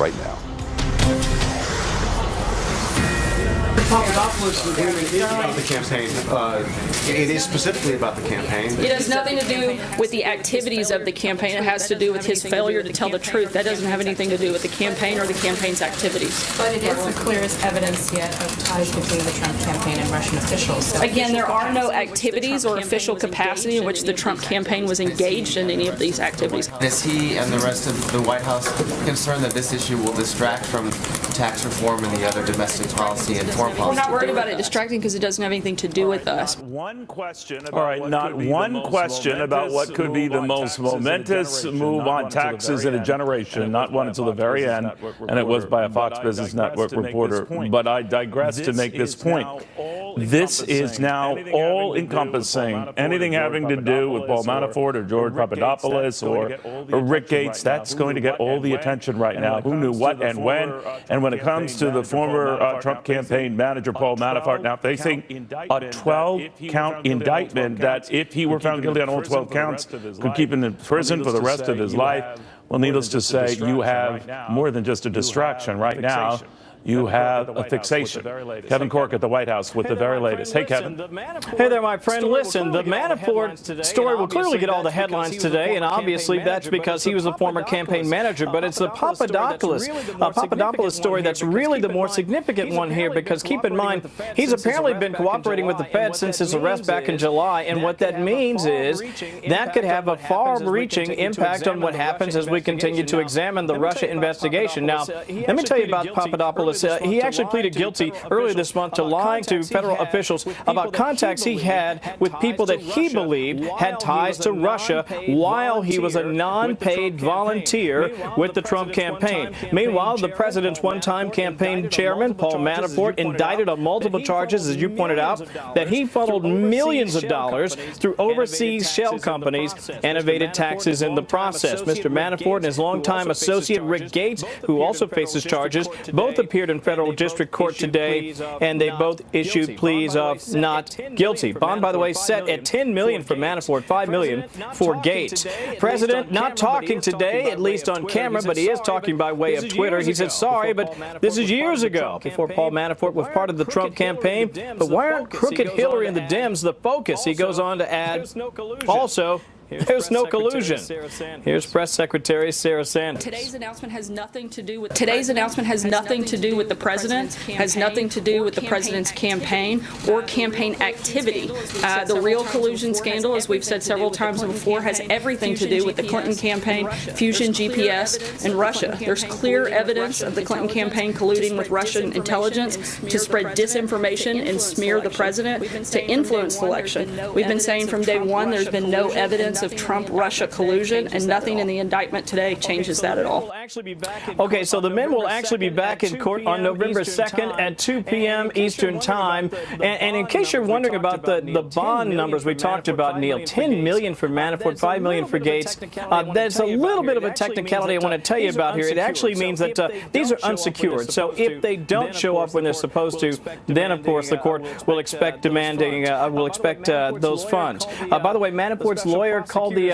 right now. Papadopoulos' agreement is about the campaign. It is specifically about the campaign. It has nothing to do with the activities of the campaign. It has to do with his failure to tell the truth. That doesn't have anything to do with the campaign or the campaign's activities. But it is the clearest evidence yet of ties between the Trump campaign and Russian officials. So again, there are no activities or official capacity in which the Trump campaign was engaged in any of these activities. Is he and the rest of the White House concerned that this issue will distract from tax reform and the other domestic policy and foreign policy? We're not worried about it distracting because it doesn't have anything to do with us. One question about not one question about what could be the most momentous move on taxes in a generation, not one until the very end, and it was by a Fox Business Network reporter. But I digress to make this point. This is now all-encompassing. Anything having to do with Paul Manafort or George Papadopoulos or Rick Gates, that's going to get all the attention right now. Who knew what and when? And when it comes to the former Trump campaign manager, Paul Manafort, now facing a 12-count indictment that, if he were found guilty on all 12 counts, could keep him in prison for the rest of his life. Well, needless to say, you have more than just a distraction right now. You have a fixation. Kevin Corke at the White House with the very latest. Hey, Kevin. Hey there, my friend. Listen, the Manafort story will clearly get all the headlines today, and obviously that's because he was a former campaign manager, but it's the Papadopoulos story that's really the more significant one here, because keep in mind, he's apparently been cooperating with the Fed since his arrest back in July, and what that means is that could have a far-reaching impact on what happens as we continue to examine the Russia investigation. Now, let me tell you about Papadopoulos. He actually pleaded guilty earlier this month to lying to federal officials about contacts he had with people that he believed had ties to Russia while he was a non-paid volunteer with the Trump campaign. Meanwhile, the president's one-time campaign chairman, Paul Manafort, indicted on multiple charges, as you pointed out, that he funneled millions of dollars through overseas shell companies and evaded taxes in the process. Mr. Manafort and his longtime associate, Rick Gates, who also faces charges, both appeared in federal district court today, and they both issued pleas of not guilty. Bond, by the way, set at $10 million for Manafort, $5 million for Gates. President not talking today, at least on camera, but he is talking by way of Twitter. He said, sorry, but this is years ago, before Paul Manafort was part of the Trump campaign. But why aren't crooked Hillary and the Dems the focus? He goes on to add, also, there's no collusion. Here's Press Secretary Sarah Sanders. Today's announcement has nothing to do with the president, has nothing to do with the president's campaign or campaign activity. The real collusion scandal, as we've said several times before, has everything to do with the Clinton campaign, Fusion GPS, and Russia. There's clear evidence of the Clinton campaign colluding with Russian intelligence to spread disinformation and smear the president to influence the election. We've been saying from day one there's been no evidence of Trump-Russia collusion, and nothing in the indictment today changes that at all. Okay, so the men will actually be back in court on November 2nd at 2 p.m. Eastern Time. And in case you're wondering about the bond numbers we talked about, Neil, $10 million for Manafort, $5 million for Gates, there's a little bit of a technicality I want to tell you about here. It actually means that these are unsecured. So if they don't show up when they're supposed to, then, of course, the court will expect those funds. By the way, Manafort's lawyer called the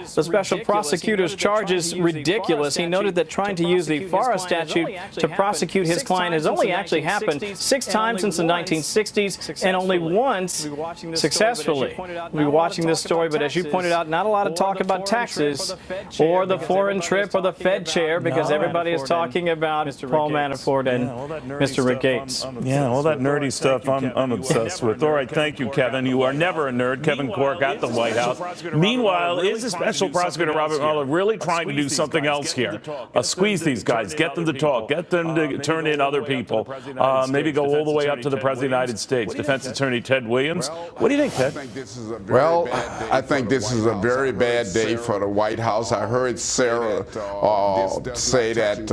special prosecutor's charges ridiculous. He noted that trying to use the FARA statute to prosecute his client has only actually happened 6 times since the 1960s and only once successfully. We'll be watching this story, but as you pointed out, not a lot of talk about taxes or the foreign trip or the Fed chair, because everybody is talking about Paul Manafort and Mr. Rick Gates. Yeah, all that nerdy stuff I'm obsessed with. All right, thank you, Kevin. You are never a nerd. Kevin Corke at the White House. Meanwhile, is the special prosecutor Robert Mueller really trying to do something else here? Squeeze these guys, get them to talk, get them to turn in other people, maybe go all the way up to the President of the United States, Defense Attorney Ted Williams. What do you think, Ted? Well, I think this is a very bad day for the White House. I heard Sarah say that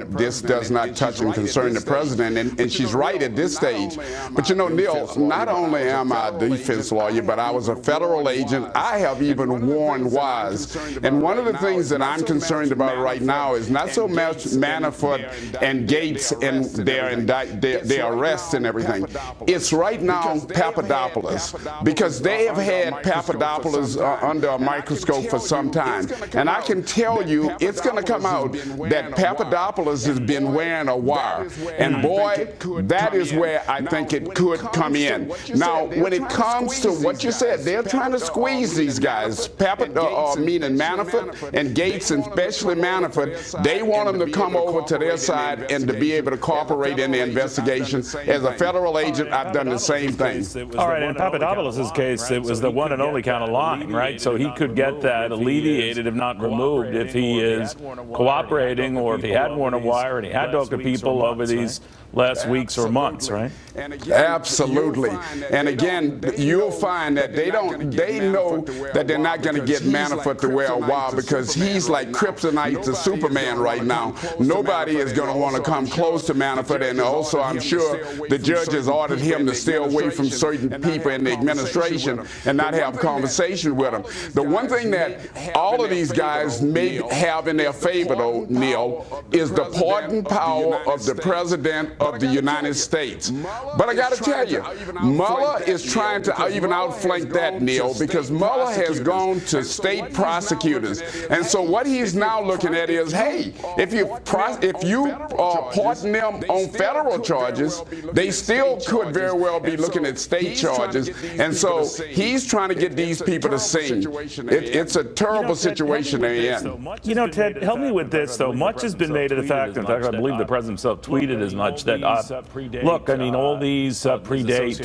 this does not touch and concern the president, and she's right at this stage. But you know, Neil, not only am I a defense lawyer, but I was a federal agent. I have even been warned was. And one of the things that I'm concerned about right now is not so much Manafort and Gates and their arrests and everything. It's right now Papadopoulos, because they have had Papadopoulos under a microscope for some time. And I can tell you, it's going to come out that Papadopoulos has been wearing a wire. And boy, that is where I think it could come in. Now, when it comes to what you said, they're trying to squeeze these guys, meaning Manafort and Gates, and especially Manafort. They want them to come over to their side and to be able to cooperate in the investigation. As a federal agent, I've done the same thing. All right, in Papadopoulos' case, it was the one and only count of lying, right? So he could get that alleviated, if not removed, if he is cooperating, or if he had worn a wire and he had talked to people over these last weeks or months, right? Absolutely. And again, you'll find that they know that they're not going to get Manafort to wear a wire, because he's like kryptonite to Superman right now. Nobody is going to want to come close to Manafort, and also I'm sure the judge has ordered him to stay away from certain people in the administration and not have conversation with them. The one thing that all of these guys may have in their favor, though, Neil, is the pardon power of the President of the United States. But I got to tell you, Mueller is trying to even outflank that, Neil, because Mueller has gone to state prosecutors. And so what he's now looking at is, hey, if you pardon them on federal charges, they still could very well be looking at state charges. And so he's trying to get these people to sing. It's a terrible situation they're in. You know, Ted, help me with this, though. Much has been made of the fact, in fact, I believe the president himself tweeted as much, that, look, I mean, all these predate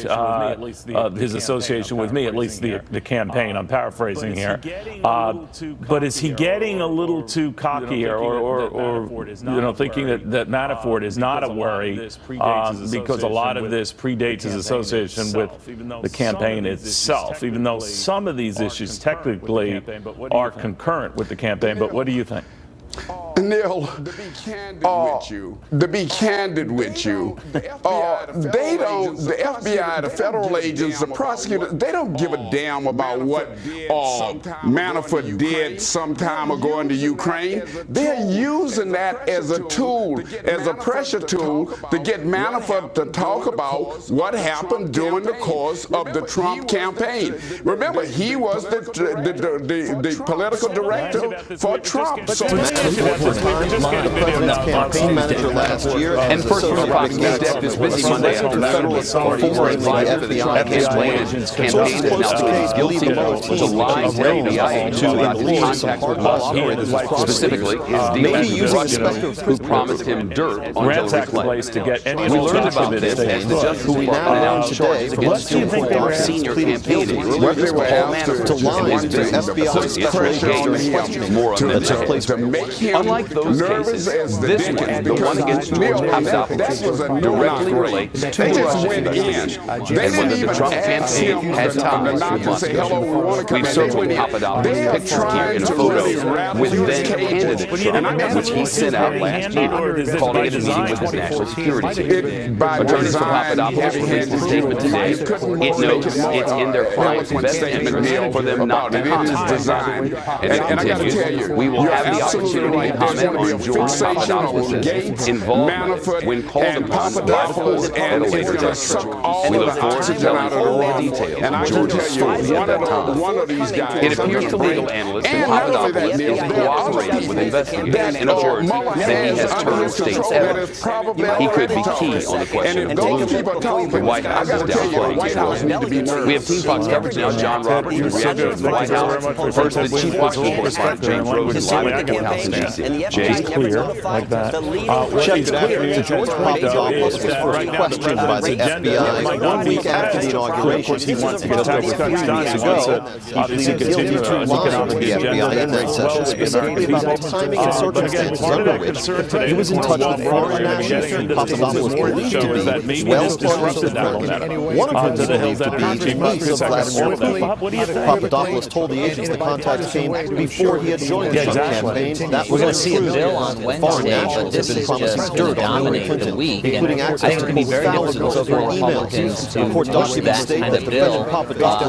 his association with me, at least the campaign. I'm paraphrasing here. But is he getting a little too cocky here, or thinking that Manafort is not a worry, because a lot of this predates his association with the campaign itself, even though some of these issues technically are concurrent with the campaign. But what do you think? Neil, to be candid with you, the FBI, the federal agents, the prosecutors, they don't give a damn about what Manafort did some time ago in the Ukraine. They're using that as a tool, as a pressure tool, to get Manafort to talk about what happened during the course of the Trump campaign. Remember, he was the political director for Trump. So president's campaign manager last year, and first from the Fox News desk this busy Monday afternoon, former advisor to the Trump campaign and now pleads guilty to lying to FBI agents about his contacts with Moscow, specifically his dealings with Russians who promised him dirt on Hillary Clinton. We learned about this and the Justice Department announced charges against two former senior campaign executives, Paul Manafort, to lie to FBI special agents. More on that took place. Unlike those cases, this one, the one against George Papadopoulos, directly relates to the Russian investigation. And whether the Trump campaign has ties to Moscow. We've circled Papadopoulos' picture here in a photo with then-candidate Trump, which he sent out last year, calling it a meeting with his national security team. Attorneys for Papadopoulos released a statement today. It notes it's in their client's best interest for them not to comment. And it continues, we will have the opportunity to comment on George Papadopoulos' involvement when called upon by the court at a later juncture. We look forward to telling all the details of George's story at that time. It appears to legal analysts that Papadopoulos is cooperating with investigators in a words that he has turned state's evidence. He could be key on the question of collusion. The White House is downplaying. We have Team Fox coverage now. John Roberts in reaction to the White House. First, the chief political correspondent James Rose live at the courthouse in D.C. Jay, clear like that. Check it out. George Papadopoulos was first questioned by the FBI 1 week after the inauguration. He wants to just over 3 weeks ago. He continued to lie to the FBI in that session, specifically about the timing and circumstances under which he was in touch with foreign nationals who Papadopoulos believed to be well part of the program. One of whom he believed to be niece of Vladimir Putin. Papadopoulos told the agents the contacts came before he had joined the Trump campaign. That was see a bill on Wednesday, but this is just going to dominate the week. And I think it's going to be very difficult for Republicans to push that kind of bill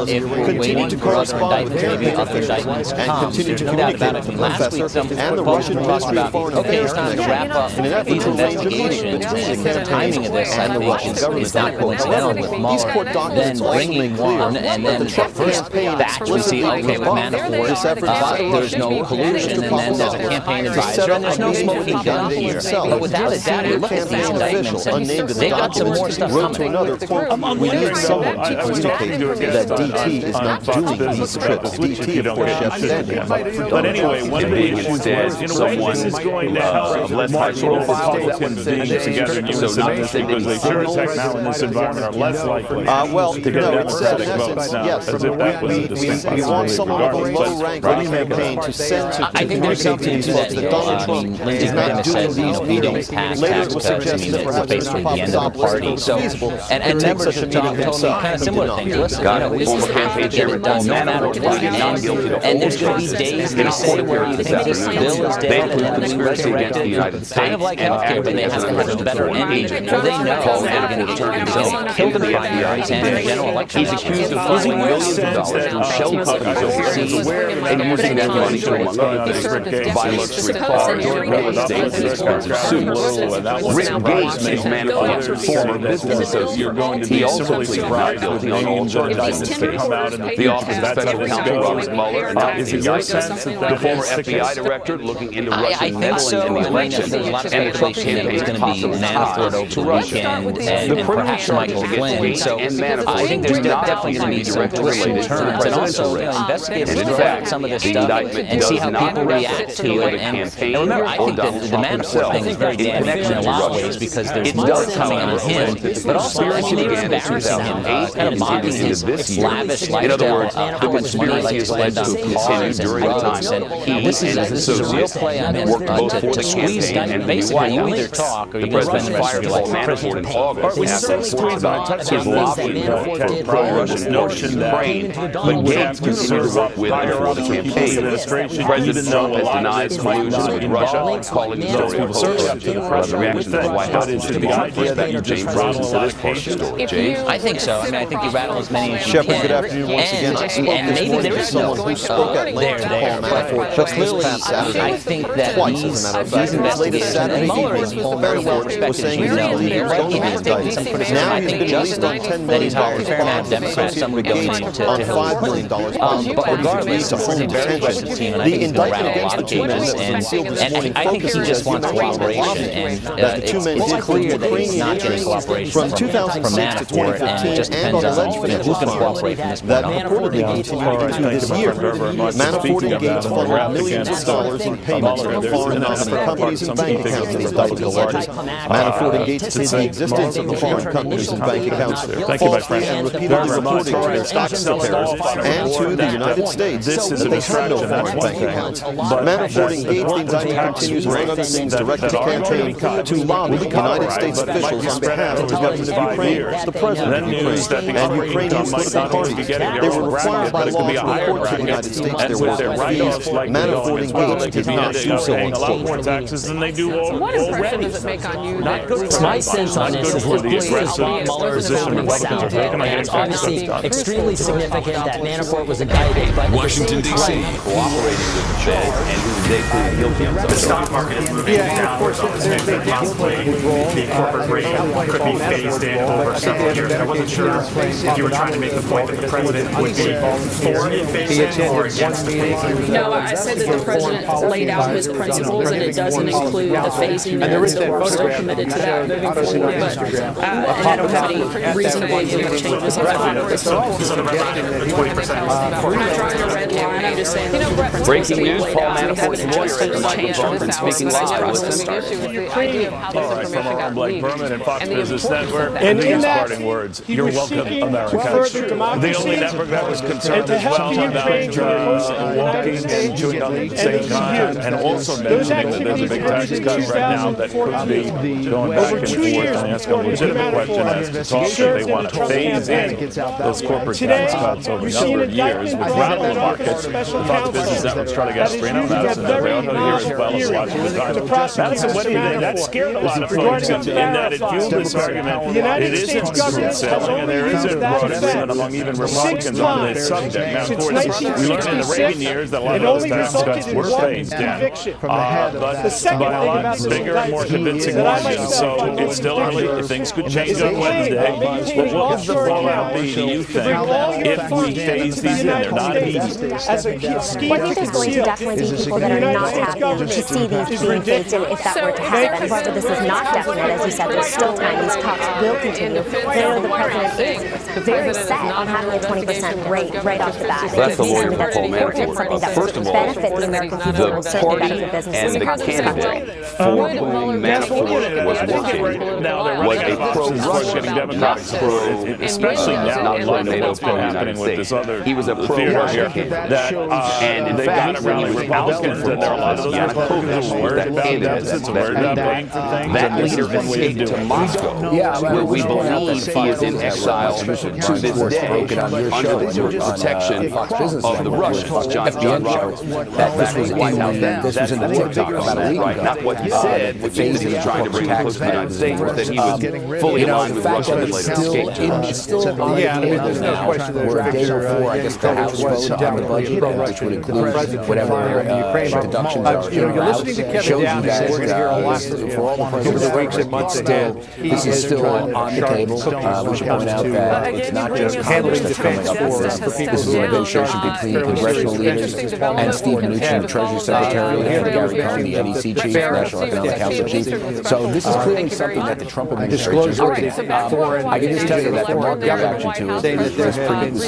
if we're waiting for other indictments, maybe other indictments to come. There's no doubt about it. From last week, some Republicans talked about, okay, it's time to wrap up these investigations, and the timing of this, I think, is not coincidental with Mueller then bringing one, and then the first batch we see, okay, with Manafort, there's no collusion, and then there's a campaign advisor, and there's no smoking gun here. But without a doubt, you look at these indictments, and they've got some more stuff coming. We need someone to communicate that DT is not doing these trips. DT, of course, Chef. But anyway, one of the issues is, in a way, this is going to help marginal Republicans being together in unison, because they sure as heck now in this environment are less likely to get Democratic votes now, as if that was a distinct possibility. We want someone with a low-rank campaign to send to communicate to these folks that Donald Trump is not doing these meetings. Later it was suggested that perhaps it's not the end of the party. So, and members have told me kind of similar things. Listen, this is campaign chairman done no matter what, and there's going to be days they say where you think this bill is dead and then we resurrect it. Kind of like healthcare, when they have to have a better ending, well, they know they're going to turn themselves, kill the primaries and the general election. He's accused of flying millions of dollars through shell companies overseas and using that money to, among other things, buy luxury cars, real estate, and expensive suits. Rick Gates is Manafort's former business associate. He also pleaded not guilty on all charges in this case. The Office of Special Counsel Robert Mueller announced the former FBI director looking into Russian meddling in the election, and the Trump campaign possible Manafort over the weekend, and perhaps Michael Flynn. So I think there's definitely going to be some twists and turns, and also investigators look at some of this stuff and see how people react to it. And remember, I think that the Manafort thing is very damaging in a lot of ways, because there's more coming on him, but also I think they're embarrassing him, kind of mocking his lavish lifestyle. In other words, the conspiracy is alleged to have continued during the time he this is a real play on him to squeeze down. Basically, you either talk or you go spend the rest of your life in prison. In August, after reports about his lobbying for pro-Russian notion Ukraine, but Gates continued to work with and for the campaign. President Trump has denied collusion with Russia, calling the story of the reaction to the White House is to be on perspective. James Rosen to this part of the story. James? I think so. I mean, I think you rattle as many as you Shepard, can. good afternoon once again. I spoke and this maybe morning there to is no someone who spoke at length to Paul Manafort but just clearly, this past Saturday. I think that Twice, as a matter of fact. these Latest Saturday investigations, Mueller evening, is Paul very well Manafort was respected. saying You know, he was going to be indicted. Some criticism. Now I he's think been just released on $10 that million he's hired a fair amount of bonds Democrats, some would associated with donate Gates to on Hillary $5 million Clinton. But regardless, this is a very aggressive team, and I the think he's going to indictment rattle a against lot the of two men cases. that was unsealed this morning And I think he focuses, just as you wants mentioned, cooperation, and that the two men it's did clear that he's Ukrainian not getting interests cooperation from from 2006 to Manafort, and it 2015 just and depends on on alleged who's financial going to crimes cooperate from this that point on. purportedly continued into this year. Manafort and Gates funneled millions of dollars in payments from foreign nominee companies and bank accounts in indicted alleges. Manafort and Gates hid the existence of the foreign companies and bank accounts falsely and repeatedly reporting to their stock suppliers and to the United States that they had no foreign bank accounts. Manafort and Gates, the indictment continues, among other things, directed the campaign to lobby United States officials on behalf of the government of Ukraine, the president of Ukraine, and Ukrainian political parties. They were required by law to report to the United States their work fees. Manafort and Gates did not do so a lot more taxes than they do already. Not good for my sense on this is for the that aggressive Mueller's position going Republicans are taking. It's obviously extremely significant that Manafort was indicted, but Washington, D.C. cooperating with the Fed and who they plead guilty on. The stock market is moving down. There's all this news that possibly the corporate rate could be phased in over several years. I wasn't sure if you were trying to make the point that the president would be for a phase-in or against the phase-in. No, I said that the president laid out his principles, and it doesn't include the phasing in, so we're still committed to that moving forward. But and I don't have any reason to believe that changes in Congress. So the red line, the 20%. We're not drawing a red line. I'm just saying that the principles Breaking that we news, laid Paul out, we Manafort's haven't lawyer adjusted and or Michael changed Brockman since speaking this live. process Listen. started. the idea of how this All right, from information our got Blake leaked. Berman and Fox And the Business importance of Network. that. And These in that, parting words. he You're was welcome, seeking America. further democracy The only network that was concerned to as help well the about Ukraine to the host of the United walking and States chewing on the and same the time, EU. and also Those mentioning that there's a activities big tax ended in cut right now that could 2014. be going back and 2 forth years and asking a before legitimate question Manafort as to talk that served they in want the to Trump phase in campaign. those corporate Today, tax cuts over you a see number an of years indictment with by rattle the the markets. special The Fox Business counsel Network's trying to get that is Sabrina using Madison that and very Brown here as novel well as theory Washington to Times. prosecute Madison, what do you think? Mr. That scared a lot of Regarding folks the in that it verified. fueled this argument. The United It States isn't government smooth has sailing, and there only is a used that broad defense agreement among even Republicans on this subject. Now, of Since course, we learned in the Reagan years that a lot of it those only tax resulted cuts in were one phased in, conviction. but The second by a thing about lot this bigger and more convincing that I margins. myself So find it's still early. Things could change on Wednesday. But what would the fallout be, do you think, if we phase these in? They're not easy. As a scheme Well, I think there's going to definitely be people that are not happy to see these being phased in if that were to happen. However, this is not definite. As you said, there's still time. These talks will continue. Clearly, the president is very set on having a 20% rate right off the bat. That's the lawyer Something that's for Paul important, Manafort. something that First would of all, benefit the American people and the certainly party benefit businesses and the across the spectrum. candidate for whom Manafort was working Now they're was running a out of options towards getting Democratic support, especially now in light of what's been happening with this other He was a theater here. pro-Russia That and in they fact, got around when the he was out Republicans, and there are a lot of those Republicans who are worried about deficits, worried about paying for things. that and this leader is one way to escaped do to it. Moscow, where we believe he is in exile to this day under the protection of the Russians. John Roberts, that was White House. This was in the TikTok about a week ago. Not what he said, which he was trying to bring close to the United States, was that he was fully aligned with Russia and later escaped to Russia. It's still on the table now. We're day before, I guess, the House vote on the budget, which would include whatever their deductions are. You're listening to Kevin shows you Downs, guys we're going to hear a lot for all the over the weeks and months ahead. This is still on the table. We should point out that it's not just Congress that's coming up with this. This is a negotiation between congressional leaders and Steve Mnuchin, the Treasury Secretary, and Gary Cohn, the NEC chief, National Economic Council chief. So this is clearly something that the Trump administration is looking at. I can just tell you that the market reaction to it is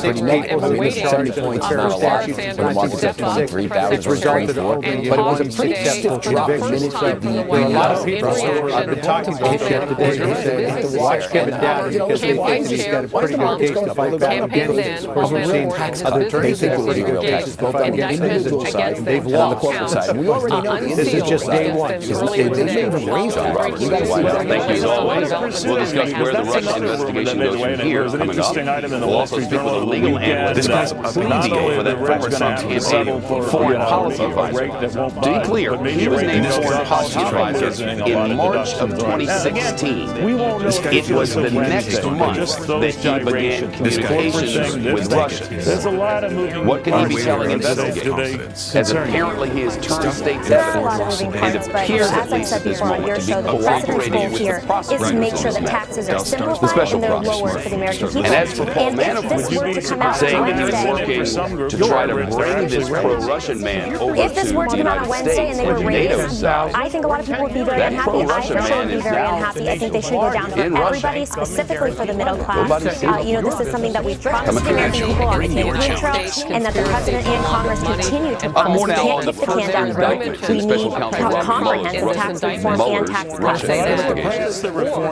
pretty negative. I mean, it's 70 points is not a lot when the market's at 23,000 or 24. But it was a pretty stiff drop the minute A lot of people I've been talking to today to watch Kevin Downs because they think that he's got a pretty good case to fight back against this. We've seen other They think we're going to real taxes, both on the individual side and they've on the corporate side. We already know this is just day one. They may even raise on Robert. Thank you as always. We'll discuss where the Russian investigation goes from here coming up. We'll also speak with a legal analyst. This guy's a preview for that former Trump's campaign foreign policy advisor. To be clear, he was named as foreign policy advisor in March of 2016. It was the next month that he began communications with Russia. What can he be telling investigators? As apparently he has turned state's evidence and appears at least at this moment to be cooperating with the prosecutors. Is to make sure that taxes are simplified The special and they're lower prosecutor. for the American people. And as for Paul And if this were to come out saying that he was Wednesday, working to try to bring this pro-Russian man over if this to were the to come out on United Wednesday States and they were with NATO raised, South, I think a lot of people would be very that unhappy. I pro-Russian for sure would man be is very now unhappy. I think they should go down for in Russia. everybody, specifically for the middle class. Nobody's seen You know, this is something that we've promised the American people on the campaign and that the president and Congress continue to promise. more We now on can't the kick the can down the road. We Special need Counsel Robert comprehensive Mueller, tax reform and tax cuts. Russia investigations.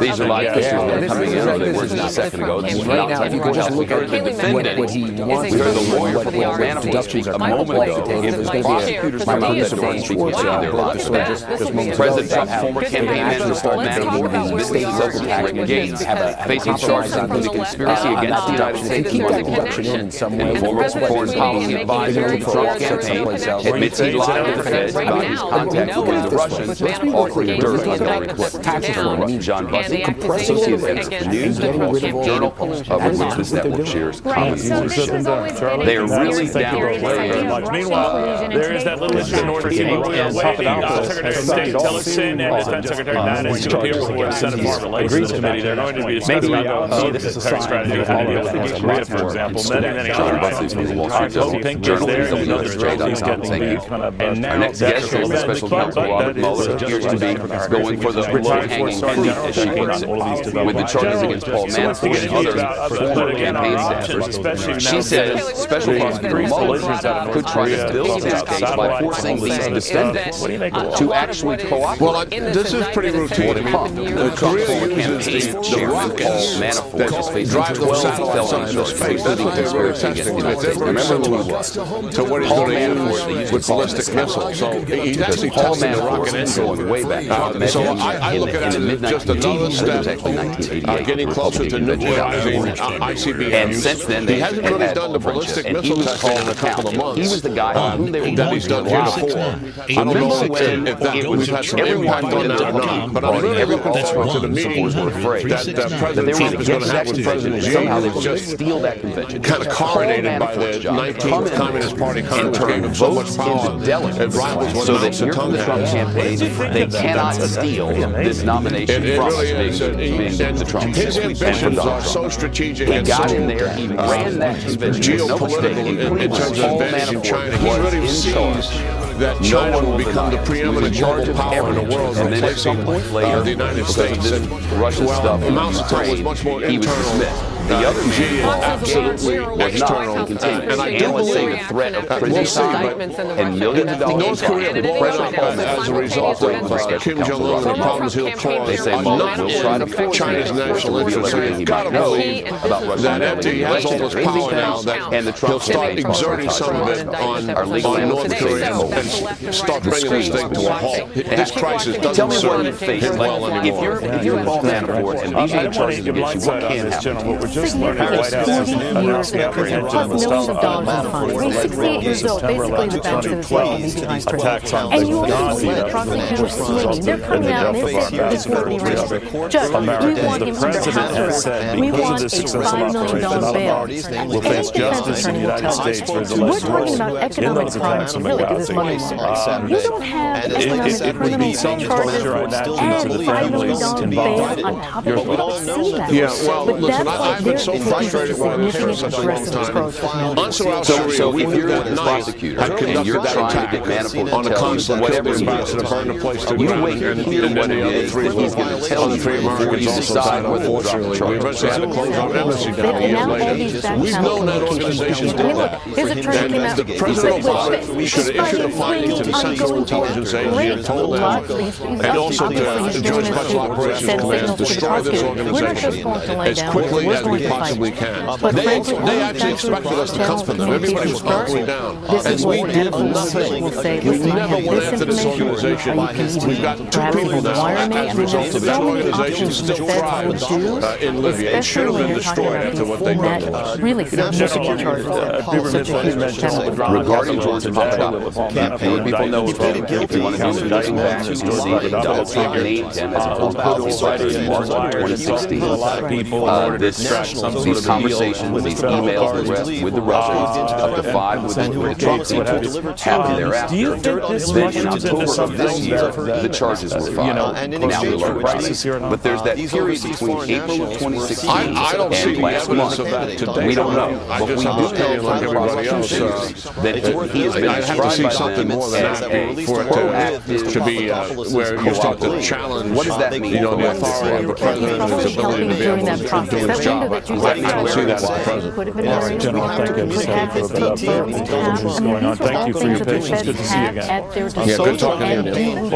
These are live issues that are coming in, or they were just a second ago. This is Right now, if you could just look at the defendant, what he wants, we heard the lawyer for Paul what Manafort deductions speak are a moment ago. there's going to be My producer, Brian Schwartz, their lives. President Trump's former campaign manager, Paul Manafort, has visited local tax brigades, facing charges including conspiracy against the United States and money. And former foreign policy advisor to the Trump campaign admits he lied to the feds about his contacts with the Russians, offering dirt on the tax reform. John Bussey, Associated Editor of the News and Wall Street Journal, of which this network shares common ownership. They are really down the way. Meanwhile, there is that little issue in North Carolina and Secretary of State Tillerson and Defense Secretary Mattis to appear before the Senate Foreign Relations Committee. They're going to be discussing military strategy, how to deal with North Korea, for example. Many John other Bussey from the Wall I Street don't Journal. think there's there. You know, there's Journalism.com. things Thank getting you. kind of Our next guest is the special counsel Robert Mueller, appears to be going for the low-hanging fruit, as she puts it, with the charges against Paul Manafort and other former campaign staffers. She says special prosecutor Mueller could try to build his case by forcing these defendants to actually cooperate Well, this is pretty routine. Korea uses the rockets that drive those satellites up into space. That's what they're really testing. They're very similar to what he's going to use with ballistic missiles. So he's actually testing the rocket engine way back. So I look at it as just another step getting closer to nuclearizing ICBMs. And since then, he hasn't really done the ballistic missile testing in a couple of months. He was the guy on whom they were that he's done heretofore. I don't know if we've had some impact on that or not, but I'm really looking forward to the meetings that President Trump is going to have with President Xi. Somehow they will just steal that convention. Kind of coronated by the 19th Communist Party Congress gave him so much power it rivals so what that here from the Trump campaign, they cannot steal this nomination from the Trump. His ambitions are so strategic and got in there, he ran that convention. Geopolitical in terms of advantaging China. He really sees that China will become the preeminent global power in the world, and then at replacing some point later, the United States. And Russian stuff, Mao Zedong was much more he was internal. dismissed. The other Xi is absolutely external. And I do say the threat of prison time and millions of dollars North Korea will as a result of Kim Jong-un and the problems he'll cause. They say, well, we'll try to fix China's national interests. So you've got to believe that after he has all this power now, that he'll start exerting some of it on North Korea and start bringing this thing to a halt. This crisis doesn't serve him well anymore. If you're Paul Manafort and these are charges against you, what can happen? Just learned the White House has announced the apprehension of millions of dollars in fines. He's 68 years old, basically the bench of his life behind prison. And you also see the prosecutors swinging. They're coming out and they say this won't be right. Judge, we want him under house arrest. We want a $5 million bail. Will face justice in the United States for his We're alleged talking role about economic in those crime, attacks on really, to this money Benghazi. laundering. You don't have economic criminal charges and $5 million bail on top of it. We don't see that. Yeah, well, but listen, that's I've been so frustrated with this for such a long time. So if you're the prosecutor and you're trying to get Manafort on a consulate, whatever the ambassador burned the place to you wait to hear what it is that he's going to tell you before you decide whether to drop the charge. We eventually had to close our embassy down a year later. We've known that organization did that. His attorney came out. The President Obama should have issued a finding to the Central Intelligence Agency and told them, and also to Joint Special Operations Command, destroy this organization as quickly as we possibly can. They actually expected us to come for them. Everybody was hunkering down. And we did nothing. We never went after this organization. We've got two people now as a result of that organization still thrives in Libya. It should have been destroyed after what they've done to us. Really significant charges. Regarding George Papadopoulos campaign, people know if you want to do indicting back to Donald named him as a policy advisor in March of 2016. These conversations, these emails and the rest with the Russians, up to 5 with the Trump people, happened thereafter. Then in October of this year, the charges were filed. Now we learn prices. But there's that period between April of 2016 and last month. We don't know. But we do know from prosecutors that he has been I'd have to see something more than that for it to be where you start to challenge. What does that mean? You know, the authority of the president and his ability to be able to do his job. I don't see that as the president. General, thank you. Thank you for your patience. Good to see you again. Yeah, good talking to you, Neil.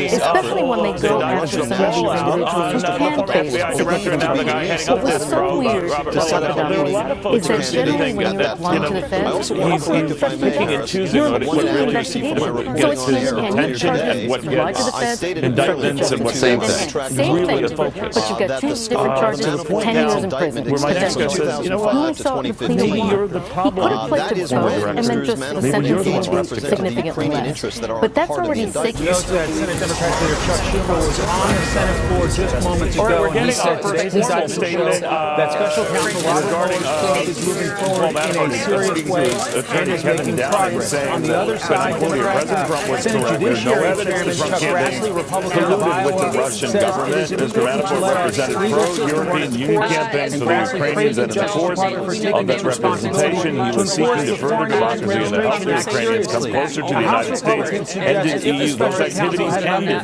Especially when they go after some of these individuals who can face significant. What was so weird about Papadopoulos is that generally when you're applying to the feds, he's picking and choosing what really gets his attention and what gets indictments and what same thing. But you've got two different charges, 10 years in prison. Where my next guy says, you know what, maybe you're the problem. He could have pledged both and then just the sentence was significantly less. But that's already 6 years. Senate Democrat Leader Chuck Schumer was on the Senate floor just moments ago. All right, we're getting our first formal statement that special counsel regarding is moving forward in a serious way and is making progress. On the other side, President Trump was correct. There's no evidence that Trump campaign colluded with the Russian government. Mr. Manafort represented pro-European Union campaigns for the Ukrainians, and in the course of that representation, he was seeking to further democracy and to help the Ukrainians come closer to the United States and to EU. Those activities ended in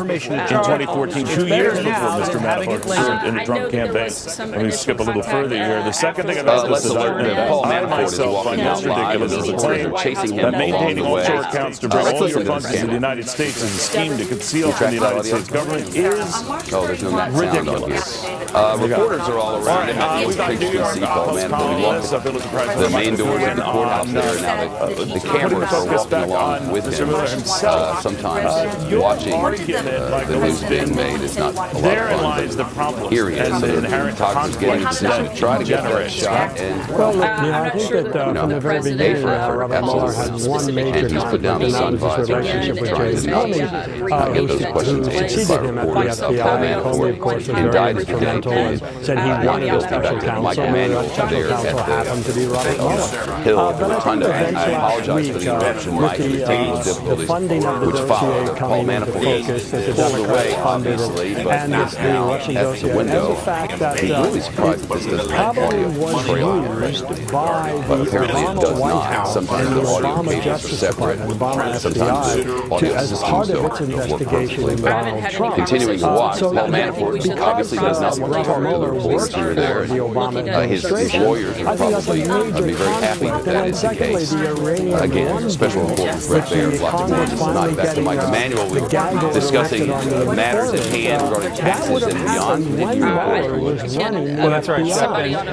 2014, 2 years before Mr. Manafort served in the Trump campaign. Let me skip a little further here. The second thing about this indictment, I myself find most ridiculous is the claim that maintaining offshore accounts to bring all your funds into the United States as a scheme to conceal from the United States government is ridiculous. Reporters are all around it. We've got New York House columnists, the main doors of the courthouse there. Now the cameras are walking along with him. Sometimes watching the news being made is not a lot of fun. Therein lies the problem. Here he is. And the inherent conflict to try to get that shot. Well, look, I think that from the very beginning, Robert Mueller had one major conflict, and that was his relationship with Jay Comey, who succeeded him at the FBI. Comey, of course, was very instrumental and said he wanted a special counsel. That special counsel happened to be Robert Mueller. But I think eventually last week, with the funding of the dossier coming into focus that the Democrats funded it, and the Russian dossier, and the fact that probably was used by the Obama White House and the Obama Justice Department, Obama FBI, as part of its investigation of Donald Trump. Continuing to watch, So Paul Manafort obviously does not want to talk to the police who are there. The Obama His lawyers are probably be very happy that that is the case. Again, special reporters right there, lots of more tonight. Back to Mike Emanuel, we were discussing matters at hand regarding taxes and beyond. Well, that's right.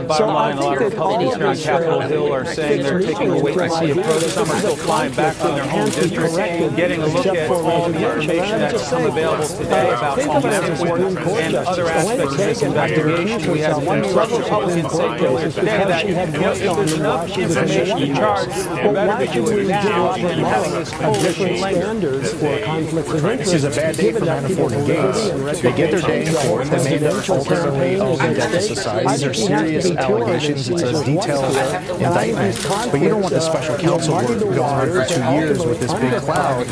Bottom line, a lot of Republicans here on Capitol Hill are saying they're taking a wait-and-see approach. Some are still flying back from their home districts, getting a look at all the information that's become available today about Paul Manafort and other aspects of this investigation. We have several Republicans saying today that if there's enough information to charge, the better to do it now than having this different standards for conflicts of interest. This is a bad day for Manafort and Gates. They get their day in court. They made them ultimately debt to society. These are serious allegations. It's a detailed indictment. But you don't want the special counsel going on for 2 years with this big cloud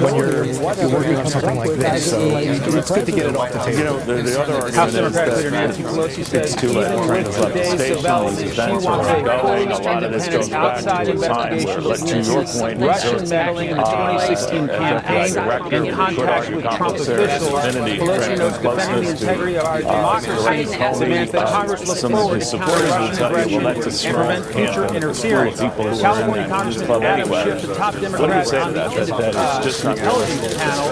when you're working on something like this. So it's good to get it off the table. You know, the other argument is that it's too late. Trump has left the station. These events are ongoing. A lot of this goes back to a time where, to your point, Russian meddling in the 2016 campaign in contact with Trump officials. Pelosi notes defending the integrity of our democracy demands that Congress look forward to counter Russian aggression and prevent future interference. California Congressman Adam Schiff, the top Democrat on the intelligence panel,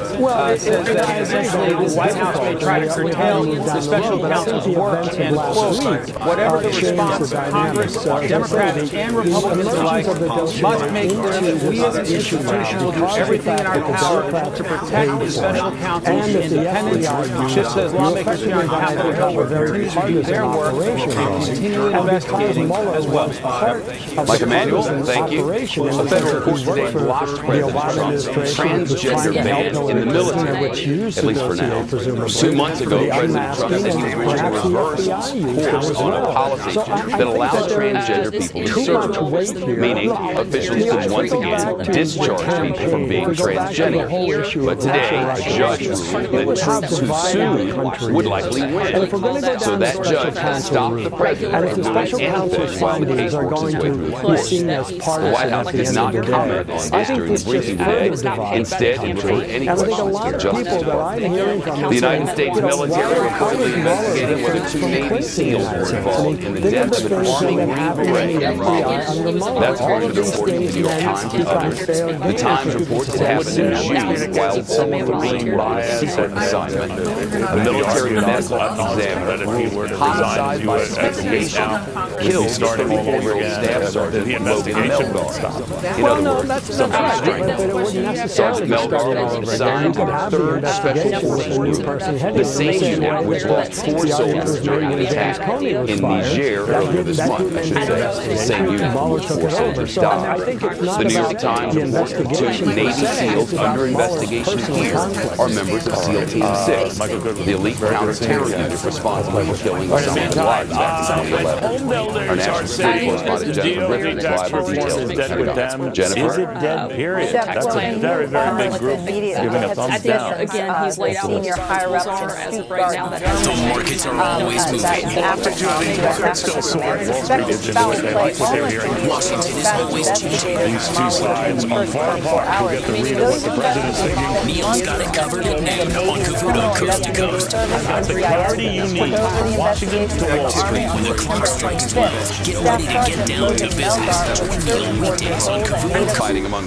says that essentially the White House may try to curtail the special counsel's work and, quote, whatever the response of Congress, Democrats and Republicans alike must make clear that we as an institution will do everything in our power to protect the special counsel's independence. Schiff says lawmakers here on Capitol Hill will continue to do their work and continue investigating as well. Mike Emanuel, thank you. A federal court today blocked President Trump's transgender ban in the military, at least for now. 2 months ago, President Trump said he was going to reverse course on a policy that allows transgender people to serve, meaning officials could once again discharge people from being transgender. But today, a judge ruled that troops who sued would likely win. So that judge stopped the president from doing anything while the case works its way through the courts. The White House did not comment on this during the briefing today. Instead, it deferred any questions to the Justice Department. The United States military reportedly investigating whether 2 Navy SEALs were involved in the death of an Army Green Beret in Mali. That's according to the report of the New York Times and others. The Times reports it happened in June while all 3 were on a secret assignment. A military medical examiner, homicide by asphyxiation, killed 34-year-old staff sergeant Logan Melgar. In other words, something strange. Sergeant Melgar was assigned to the 3rd Special Forces Group, the same unit which lost 4 soldiers during an attack in Niger earlier this month. I should say, the same unit in which 4 soldiers died. The New York Times reported 2 Navy SEALs under investigation here are members of SEAL Team 6, the elite counter-terror unit responsible for killing Osama bin Laden back in 2011. Our national security correspondent Jennifer Griffin is live with details. Jennifer? Is it dead, period? That's a very, very big group giving a thumbs down. Again, he's laid out what his rules are as of right now. The markets are always moving. Still soaring. Wall Street didn't do what they like what they were hearing. Washington is always changing. These 2 sides are far apart. You get the read of what the president's thinking. Neil's got it covered at noon on Cavuto Coast to Coast. The clarity you need from Washington to Wall Street. When the clock strikes 12, get ready to get down to business. Join Neil weekdays on Cavuto. Fighting among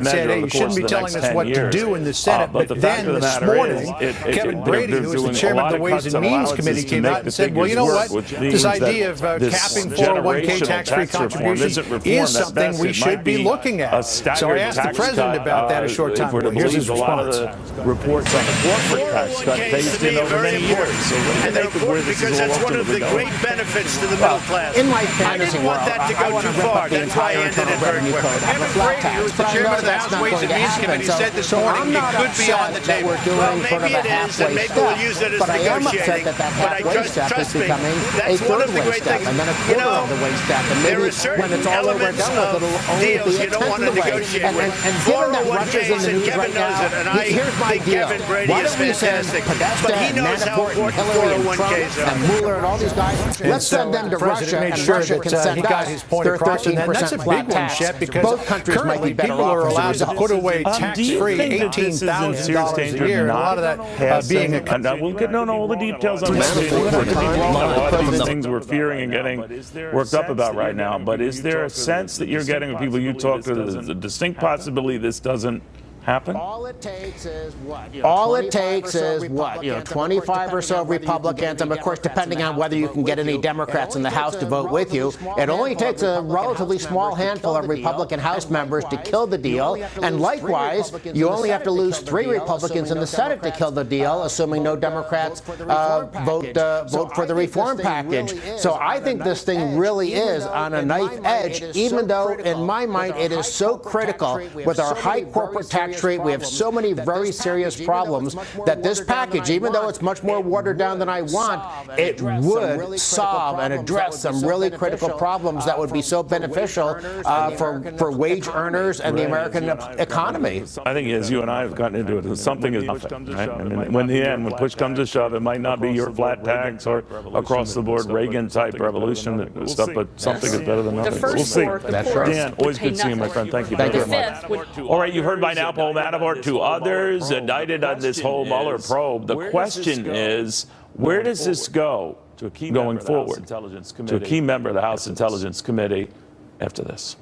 measure said, hey, over you the shouldn't course be of the telling next us 10 what to years. do in the Senate. But But the fact then of the this matter morning, is, Kevin Brady, they're who was the doing a chairman lot of the Ways cuts and Means allowances Committee, to came make out the and said, well, you figures know work, what? which means This that idea of this capping 401k generational tax-free tax reform contribution isn't reform is at something best. we It should might be looking at. a So I staggered asked the tax president cut, about that a short time if we're ago. to Here's his believe a lot of response. the reports on the corporate tax cut phased in over many years. So what do you And they're make of where important this because is all that's one of the ultimately great going? benefits to the middle class. In my I fantasy didn't want world, that to I go want too to rip far. up the That's why I entire ended internal it very revenue quickly. code. I'm a Kevin flat Brady, tax, who was the but I chairman know of the that's House not Ways going and to Means happen. Committee, said this So morning I'm it not could be on the upset that table. we're doing Well, sort maybe of a it is, and halfway maybe step, we'll use it as but I am upset negotiating. that that But I halfway step is trust me, becoming a that's one of the third-way great step, things. and then a You quarter know, of the way step, and there maybe are certain when it's all over and elements done with, of it'll only deals be a you don't tenth want of to the way. negotiate with. And given that 401ks, Russia's in the and news Kevin right knows now, it, and I here's my think deal. Kevin Brady Why is don't we send fantastic. Podesta But he and knows how Manafort and important Hillary and 401ks Trump are. and Mueller and all these guys? Let's send them to the president Russia, made and sure Russia that can send he got us his point their across, and 13% that's a flat big one, tax. Chet, because Both countries might currently be better people off are as a allowed to result. put away Do you tax-free think that this is in serious $18,000 a danger year, of and a lot of not that being a passing? We'll get no don't know all the details on this. A lot of these things we're fearing and getting worked up about right now. But is there a sense that you're getting with people you talk to, there's a distinct possibility this doesn't happen? All it takes is what? All it takes is what? 25 or so Republicans, and of course, depending on whether you can get any Democrats in the House to vote with you, it only takes a relatively small handful of Republican House members to kill the deal. And likewise, you only have to lose 3 Republicans in the Senate to kill the deal, assuming no Democrats vote for the reform package. So I think this thing really is on a knife edge, even though, in my mind, it is so critical with our high corporate tax rate. We have so many very serious problems that this package, even though it's much more watered down than I want, it would solve and address some really critical problems that would be so beneficial for wage earners and the American economy. I think as you and I have gotten into it, something is nothing, right? I mean, when the end, when push comes to shove, it might not be your flat tax or across the board Reagan-type revolution stuff, but something is better than nothing. We'll see. Dan, always good seeing you, my friend. Thank you very much. All right, you heard by now Paul Manafort, 2 others indicted on this whole Mueller probe. The question is, where does this go going forward to a key member of the House Intelligence Committee after this?